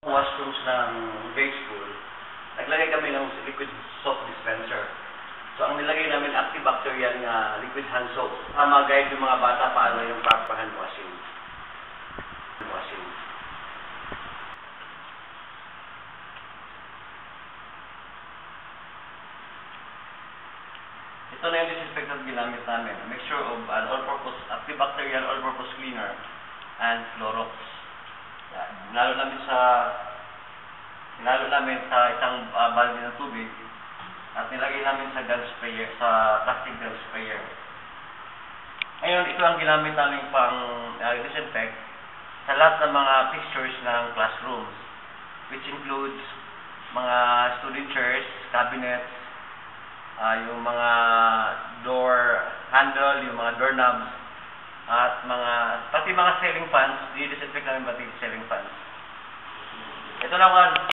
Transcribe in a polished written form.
washrooms ng grade school, naglagay kami ng liquid soap dispenser. So, ang nilagay namin antibacterial na liquid hand soap. Ma-guide yung mga bata paano yung proper hand washing. Ito na yung disinfectant ginamit namin. A mixture of an all-purpose, antibacterial all-purpose cleaner and Clorox. Hinalo namin sa isang balde ng tubig at nilagay namin sa gun sprayer, sa plastic gun sprayer. Ngayon, ito ang ginamit namin pang disinfect sa lahat ng mga fixtures ng classrooms, which includes mga student chairs, cabinets, yung mga door handle, yung mga doorknobs, at pati mga ceiling fans, di-disinfect namin pati ceiling fans. Ito naman,